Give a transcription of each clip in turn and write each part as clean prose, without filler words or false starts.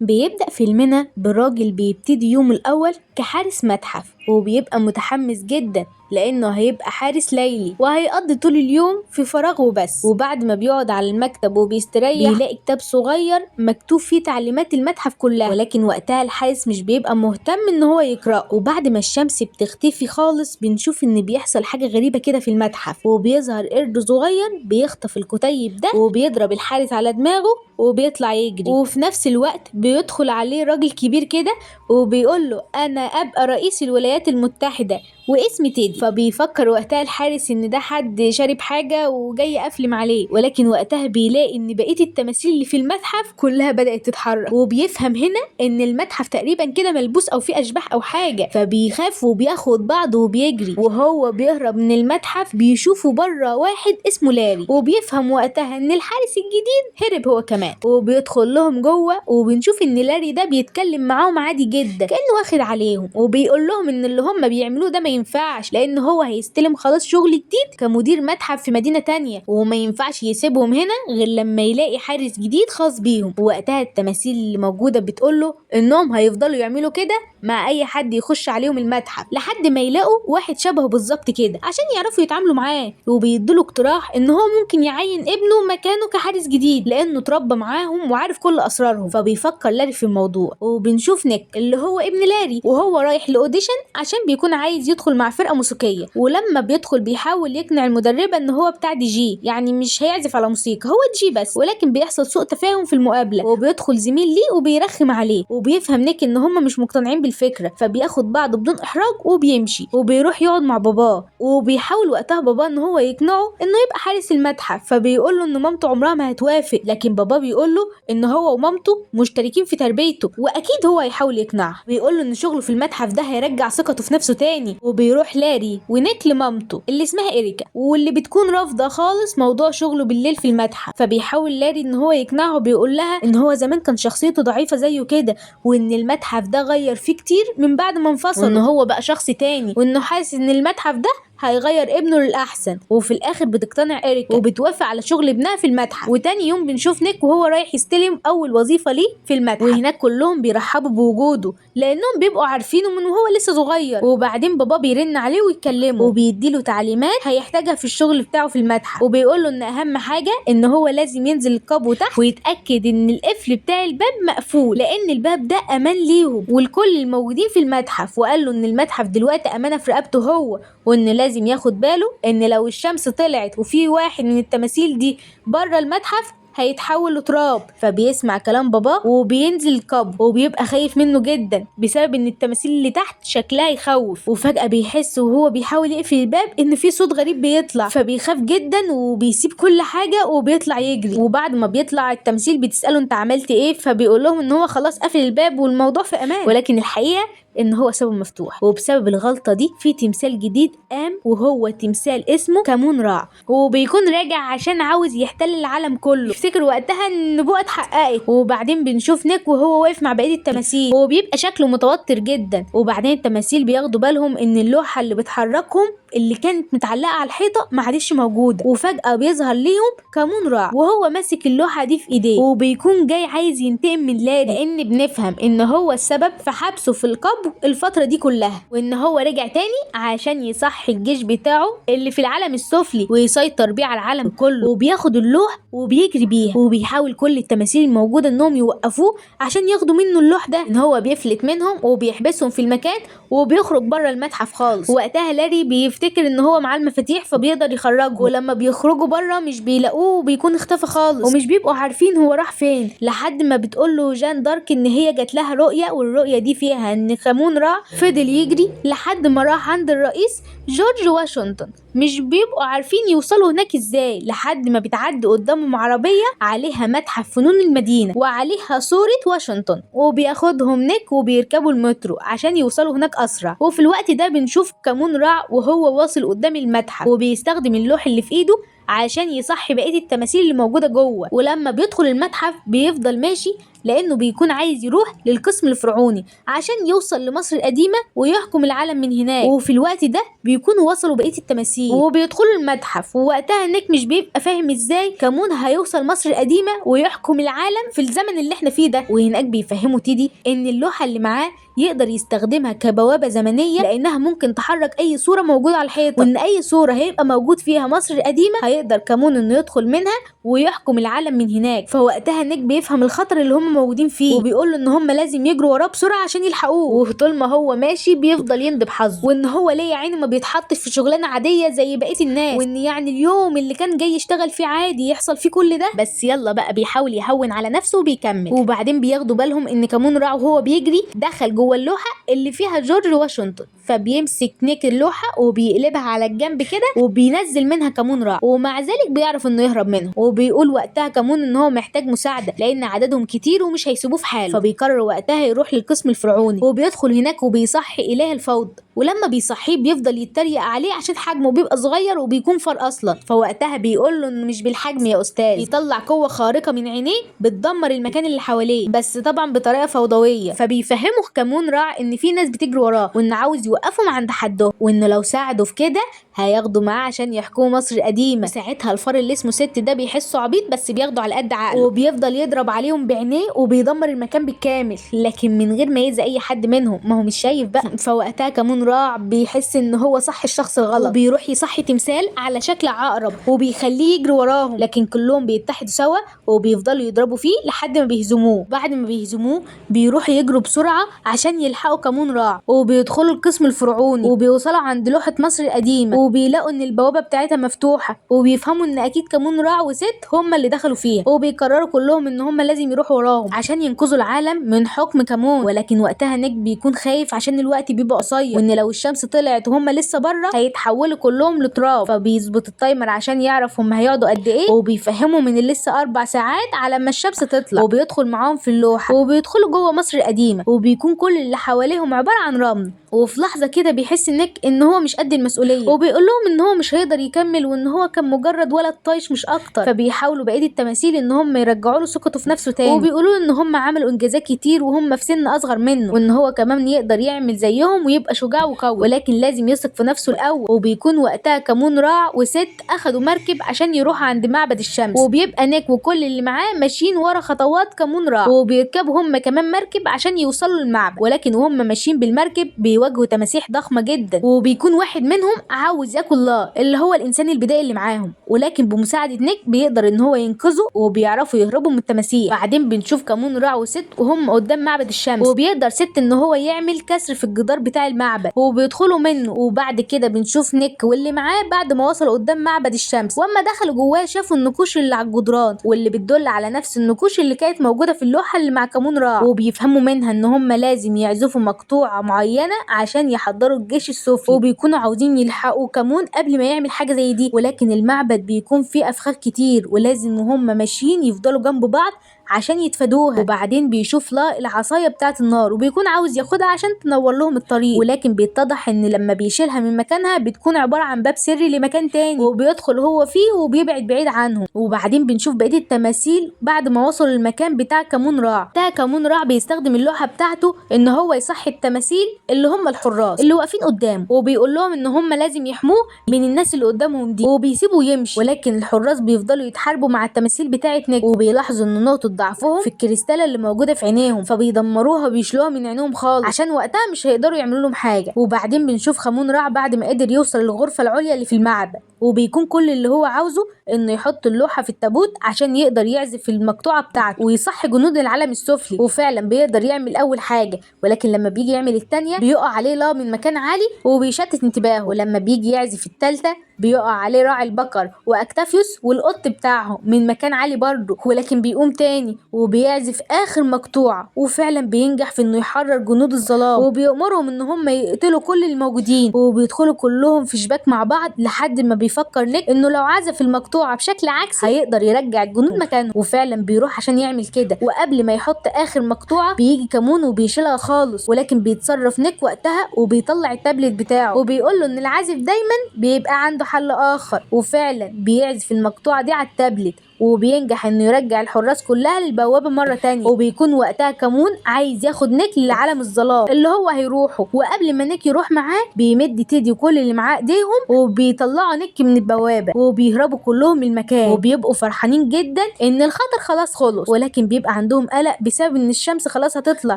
بيبدأ فيلمنا براجل بيبتدي يومه الأول كحارس متحف، وبيبقى متحمس جدا لأنه هيبقى حارس ليلي وهيقضي طول اليوم في فراغ وبس. وبعد ما بيقعد على المكتب وبيستريح بيلاقي كتاب صغير مكتوب فيه تعليمات المتحف كلها، ولكن وقتها الحارس مش بيبقى مهتم ان هو يقرأه. وبعد ما الشمس بتختفي خالص بنشوف ان بيحصل حاجة غريبة كده في المتحف، وبيظهر قرد صغير بيخطف الكتيب ده وبيضرب الحارس على دماغه وبيطلع يجري. وفي نفس الوقت بيدخل عليه راجل كبير كده وبيقول له انا ابقى رئيس الولايات المتحدة واسمي تيدي. فبيفكر وقتها الحارس ان ده حد شارب حاجة وجاي يقفلم عليه، ولكن وقتها بيلاقي ان بقية التماثيل اللي في المتحف كلها بدأت تتحرك، وبيفهم هنا ان المتحف تقريبا كده ملبوس او فيه اشباح او حاجة. فبيخاف وبياخد بعضه وبيجري، وهو بيهرب من المتحف بيشوفه بره واحد اسمه لاري، وبيفهم وقتها ان الحارس الجديد هرب هو كمان. وبيدخل لهم جوه وبنشوف ان لاري ده بيتكلم معاهم عادي جدا كأنه واخد عليهم، وبيقول لهم ان اللي هم بيعملوه ده ما ينفعش، لان هو هيستلم خلاص شغل جديد كمدير متحف في مدينة تانية، وما ينفعش يسيبهم هنا غير لما يلاقي حارس جديد خاص بيهم. ووقتها التماثيل اللي موجودة بتقوله انهم هيفضلوا يعملوا كده مع اي حد يخش عليهم المتحف لحد ما يلاقوا واحد شبهه بالظبط كده عشان يعرفوا يتعاملوا معاه. وبيدوله اقتراح ان هو ممكن يعين ابنه مكانه كحارس جديد لانه اتربى معاهم وعارف كل اسرارهم. فبيفكر لاري في الموضوع، وبنشوف نيك اللي هو ابن لاري وهو رايح لاوديشن عشان بيكون عايز يدخل مع فرقة موسيقية. ولما بيدخل بيحاول يقنع المدربة ان هو بتاع دي جي، يعني مش هيعزف على موسيقى، هو دي جي بس، ولكن بيحصل سوء تفاهم في المقابلة وبيدخل زميل ليه وبيرخم عليه. وبيفهم نيك ان هم مش مقتنعين بالفكرة، فبياخد بعضه بدون احراج وبيمشي وبيروح يقعد مع باباه. وبيحاول وقتها باباه ان هو يقنعه انه يبقى حارس المتحف، فبيقول له ان مامته عمرها ما هتوافق، لكن باباه بيقول له ان هو ومامته مشتركين في تربيته واكيد هو هيحاول يقنعها. بيقول له ان شغله في المتحف ده هيرجع ثقته في نفسه تاني. وبيروح لاري ونيك لمامته اللي اسمها إريكا، واللي بتكون رافضة خالص موضوع شغله بالليل في المتحف. فبيحاول لاري ان هو يقنعه، بيقول لها ان هو زمان كان شخصيته ضعيفة زيه كده، وان المتحف ده غير فيه كتير من بعد ما انفصل، وان هو بقى شخص تاني، وانه حاسس ان المتحف ده هيغير ابنه للأحسن. وفي الآخر بتقتنع إريكا وبتوافق على شغل ابنها في المتحف. وتاني يوم بنشوف نيك وهو رايح يستلم أول وظيفة ليه في المتحف، وهناك كلهم بيرحبوا بوجوده لأنهم بيبقوا عارفينه من وهو لسه صغير. وبعدين بابا بيرن عليه ويتكلمه وبيديله تعليمات هيحتاجها في الشغل بتاعه في المتحف، وبيقوله إن أهم حاجة إن هو لازم ينزل القبو تحت ويتأكد إن القفل بتاع الباب مقفول، لأن الباب ده أمان ليهم ولكل الموجودين في المتحف. وقال له إن المتحف دلوقتي أمانة في رقبته هو، وإن لازم ياخد باله ان لو الشمس طلعت وفي واحد من التماثيل دي بره المتحف هيتحول لتراب. فبيسمع كلام باباه وبينزل القبو، وبيبقى خايف منه جدا بسبب ان التماثيل اللي تحت شكلها يخوف. وفجأة بيحس وهو بيحاول يقفل الباب ان في صوت غريب بيطلع، فبيخاف جدا وبيسيب كل حاجة وبيطلع يجري. وبعد ما بيطلع التمثيل بتسأله انت عملت ايه، فبيقول لهم ان هو خلاص قفل الباب والموضوع في امان، ولكن الحقيقة ان هو سابه مفتوح. وبسبب الغلطة دي في تمثال جديد قام، وهو تمثال اسمه كامون راع، وبيكون راجع عشان عاوز يحتل العالم كله. يفتكر وقتها ان النبوءة اتحققت. وبعدين بنشوف نيك وهو واقف مع بقية التماثيل وبيبقى شكله متوتر جدا. وبعدين التماثيل بياخدوا بالهم ان اللوحة اللي بتحركهم اللي كانت متعلقة على الحيطة معادش موجودة، وفجأة بيظهر ليهم كامون راع وهو ماسك اللوحة دي في ايديه، وبيكون جاي عايز ينتقم من لاري، لان بنفهم ان هو السبب في حبسه في القبو الفترة دي كلها، وان هو رجع تاني عشان يصحي الجيش بتاعه اللي في العالم السفلي ويسيطر بيه على العالم كله. وبياخد اللوح وبيجري بيها، وبيحاول كل التماثيل الموجودة انهم يوقفوه عشان ياخدوا منه اللوح ده، ان هو بيفلت منهم وبيحبسهم في المكان وبيخرج بره المتحف خالص. وقتها لاري بيفتكر ان هو معاه المفاتيح فبيقدر يخرجه، ولما بيخرجوا بره مش بيلاقوه وبيكون اختفى خالص، ومش بيبقوا عارفين هو راح فين، لحد ما بتقوله جان دارك ان هي جات لها رؤية، والرؤية دي فيها ان كامون راع فضل يجري لحد ما راح عند الرئيس جورج واشنطن. مش بيبقوا عارفين يوصلوا هناك ازاي، لحد ما بتعدي قدامهم عربية عليها متحف فنون المدينة وعليها صورة واشنطن، وبياخدهم نيك وبيركبوا المترو عشان يوصلوا هناك اسرع. وفي الوقت ده بنشوف كامون راع وهو واصل قدام المتحف، وبيستخدم اللوح اللي في ايده عشان يصحي بقية التماثيل اللي موجودة جوه. ولما بيدخل المتحف بيفضل ماشي لانه بيكون عايز يروح للقسم الفرعوني عشان يوصل لمصر القديمة ويحكم العالم من هناك. وفي الوقت ده بيكونوا وصلوا بقية التماثيل وبيدخلوا المتحف، ووقتها نيك مش بيبقى فاهم ازاي كامون هيوصل مصر القديمة ويحكم العالم في الزمن اللي احنا فيه ده. وهناك بيفهموا تيدي ان اللوحة اللي معاه يقدر يستخدمها كبوابة زمنية، لأنها ممكن تحرك أي صورة موجودة على الحيطة، وإن أي صورة هيبقى موجود فيها مصر القديمة هيقدر كامون إنه يدخل منها ويحكم العالم من هناك. فوقتها نيك بيفهم الخطر اللي هم موجودين فيه، وبيقول له إن هم لازم يجروا وراه بسرعة عشان يلحقوه. وطول ما هو ماشي بيفضل يندب حظه، وإن هو ليه يا عيني ما بيتحطش في شغلانة عادية زي بقية الناس، وإن يعني اليوم اللي كان جاي يشتغل فيه عادي يحصل فيه كل ده. بس يلا بقى بيحاول يهون على نفسه وبيكمل. وبعدين بياخدوا بالهم إن كامون راع وهو بيجري دخل جوه اللوحة اللي فيها جورج واشنطن، فبيمسك نيك اللوحة وبيقلبها على الجنب كده وبينزل منها كامون راع، ومع ذلك بيعرف انه يهرب منه. وبيقول وقتها كامون ان هو محتاج مساعدة لان عددهم كتير ومش هيسيبوه في حاله. فبيقرر وقتها يروح للقسم الفرعوني، وبيدخل هناك وبيصحي اله الفوضى، ولما بيصحيه بيفضل يتريق عليه عشان حجمه بيبقى صغير وبيكون فار اصلا. فوقتها بيقول له انه مش بالحجم يا استاذ، يطلع قوة خارقة من عينيه بتدمر المكان اللي حواليه، بس طبعا بطريقة فوضوية. فبيفهمه كامون راع ان في ناس بتجري وراه وان عاوز يوقفهم عند حدهم، وانه لو ساعدوا في كده هياخدوا معاه عشان يحكموا مصر القديمه. ساعتها الفار اللي اسمه ست ده بيحسه عبيط بس بياخده على قد عقله، وبيفضل يضرب عليهم بعينيه وبيدمر المكان بالكامل، لكن من غير ما يأذي اي حد منهم، ما هو مش شايف بقى. فوقتها كامون راع بيحس ان هو صح الشخص الغلط، وبيروح يصحي تمثال على شكل عقرب وبيخليه يجري وراهم، لكن كلهم بيتحدوا سوا وبيفضلوا يضربوا فيه لحد ما بيهزموه. بعد ما بيهزموه بيروحوا يجروا بسرعه عشان يلحقوا كامون راع، وبيدخلوا القسم الفرعوني وبيوصلوا عند لوحة مصر القديمة، وبيلاقوا ان البوابة بتاعتها مفتوحة، وبيفهموا ان اكيد كامون راع وست هما اللي دخلوا فيها، وبيقرروا كلهم ان هما لازم يروحوا وراهم عشان ينقذوا العالم من حكم كامون. ولكن وقتها نيك بيكون خايف عشان الوقت بيبقى قصير، وان لو الشمس طلعت وهما لسه بره هيتحولوا كلهم لتراب. فبيظبط التايمر عشان يعرف هما هيقعدوا قد ايه، وبيفهمهم ان لسه 4 ساعات على ما الشمس تطلع. وبيدخل معاهم في اللوحة وبيدخلوا جوه مصر القديمة، وبيكون كل اللي حواليهم عبارة عن رمل. وفي لحظة كده بيحس نيك ان هو مش قد المسؤولية، وبيقول لهم ان هو مش هيقدر يكمل وان هو كان مجرد ولد طايش مش اكتر. فبيحاولوا بقية التماثيل ان هم يرجعوا له ثقته في نفسه تاني، وبيقولوا ان هم عملوا انجازات كتير وهم في سن اصغر منه، وان هو كمان يقدر يعمل زيهم ويبقى شجاع وقوي، ولكن لازم يثق في نفسه الاول. وبيكون وقتها كامون راع وست اخدوا مركب عشان يروحوا عند معبد الشمس، وبيبقى نيك وكل اللي معاه ماشيين ورا خطوات كامون راع، وبيركبوا هم كمان مركب عشان يوصلوا للمعبد. ولكن وهم ماشيين بالمركب بيواجهوا تماسيح ضخمة جدا، وبيكون واحد منهم عاوز ياكل الله اللي هو الانسان البدائي اللي معاهم، ولكن بمساعدة نيك بيقدر ان هو ينقذه وبيعرفوا يهربوا من التماسيح. بعدين بنشوف كامون راع وست وهم قدام معبد الشمس، وبيقدر ست ان هو يعمل كسر في الجدار بتاع المعبد وبيدخلوا منه. وبعد كده بنشوف نيك واللي معاه بعد ما وصلوا قدام معبد الشمس، واما دخلوا جواه شافوا النقوش اللي على الجدران واللي بتدل على نفس النقوش اللي كانت موجودة في اللوحة اللي مع كامون راع، وبيفهموا منها ان هم لازم يعزفوا مقطوعة معينة عشان يحضروا الجيش السفلي، وبيكونوا عاوزين يلحقوا كامون قبل ما يعمل حاجة زي دي. ولكن المعبد بيكون فيه افخاخ كتير ولازم وهم ماشيين يفضلوا جنب بعض عشان يتفادوها. وبعدين بيشوف لا العصايه بتاعه النار وبيكون عاوز ياخدها عشان تنور لهم الطريق، ولكن بيتضح ان لما بيشيلها من مكانها بتكون عباره عن باب سري لمكان تاني، وبيدخل هو فيه وبيبعد بعيد عنهم. وبعدين بنشوف بقيه التماثيل بعد ما وصلوا للمكان بتاع كامون راع. كامون راع بيستخدم اللوحه بتاعته ان هو يصحي التماثيل اللي هم الحراس اللي واقفين قدامه، وبيقول لهم ان هم لازم يحموه من الناس اللي قدامهم دي، وبيسيبوا يمشي. ولكن الحراس بيفضلوا يتحاربوا مع التماثيل بتاعه نيك، وبيلاحظوا ان نقطه ضعفهم في الكريستالة اللي موجودة في عينيهم، فبيدمروها وبيشلوها من عينيهم خالص عشان وقتها مش هيقدروا يعملوا لهم حاجة. وبعدين بنشوف كامون راع بعد ما قدر يوصل للغرفة العليا اللي في المعبد، وبيكون كل اللي هو عاوزه انه يحط اللوحة في التابوت عشان يقدر يعزف المقطوعة بتاعته ويصحي جنود العالم السفلي. وفعلا بيقدر يعمل اول حاجة، ولكن لما بيجي يعمل التانية بيقع عليه لا من مكان عالي وبيشتت انتباهه. ولما بيجي يعزف التالتة بيقع عليه راعي البقر واكتافيوس والقط بتاعهم من مكان عالي برضه، ولكن بيقوم تاني وبيعزف اخر مقطوعة، وفعلا بينجح في انه يحرر جنود الظلام، وبيأمرهم ان هم يقتلوا كل الموجودين، وبيدخلوا كلهم في شباك مع بعض لحد ما بيفكر نيك انه لو عزف المقطوعة بشكل عكسي هيقدر يرجع الجنود مكانهم. وفعلا بيروح عشان يعمل كده، وقبل ما يحط اخر مقطوعة بيجي كامون وبيشيلها خالص، ولكن بيتصرف نيك وقتها وبيطلع التابلت بتاعه وبيقول له ان العازف دايما بيبقى عنده حل اخر، وفعلا بيعزف المقطوعة دي على التابلت وبينجح انه يرجع الحراس كلها للبوابة مرة تانية. وبيكون وقتها كمون عايز ياخد نيك لعالم الظلام اللي هو هيروحه، وقبل ما نيك يروح معاه بيمد تيدي وكل اللي معاه ايديهم وبيطلعوا نيك من البوابة وبيهربوا كلهم من المكان، وبيبقوا فرحانين جدا ان الخطر خلاص خلص، ولكن بيبقى عندهم قلق بسبب ان الشمس خلاص هتطلع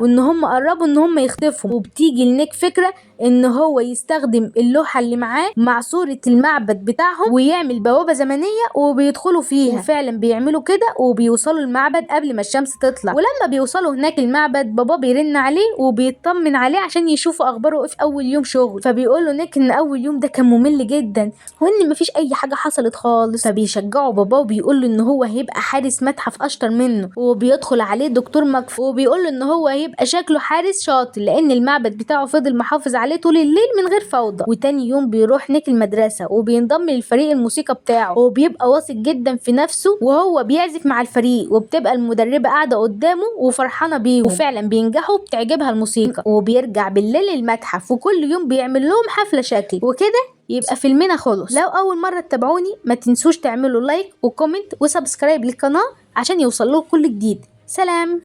وان هم قربوا ان هم يختفوا. وبتيجي لنيك فكرة ان هو يستخدم اللوحة اللي معاه مع صورة المعبد بتاعهم ويعمل بوابة زمنية وبيدخلوا فيها، وفعلا بيعملوا كده وبيوصلوا المعبد قبل ما الشمس تطلع. ولما بيوصلوا هناك المعبد بابا بيرن عليه وبيطمن عليه عشان يشوفوا اخباره ايه في اول يوم شغل. فبيقول له نيك ان اول يوم ده كان ممل جدا وان مفيش اي حاجة حصلت خالص. فبيشجعه بابا وبيقول له ان هو هيبقى حارس متحف اشطر منه، وبيدخل عليه دكتور مكفو وبيقول له ان هو هيبقى شكله حارس شاطر لان المعبد بتاعه فضل محافظ عليه طول الليل من غير فوضى. وتاني يوم بيروح نيك المدرسة وبينضم للفريق الموسيقى بتاعه وبيبقى واثق جدا في نفسه وهو بيعزف مع الفريق، وبتبقى المدربة قاعدة قدامه وفرحانة بيهم وفعلا بينجحوا وبتعجبها الموسيقى. وبيرجع بالليل المتحف وكل يوم بيعمل لهم حفلة شكل. وكده يبقى فيلمنا خلص. لو اول مرة تتابعوني ما تنسوش تعملوا لايك وكومنت وسبسكرايب للقناة عشان يوصل لكم كل جديد. سلام.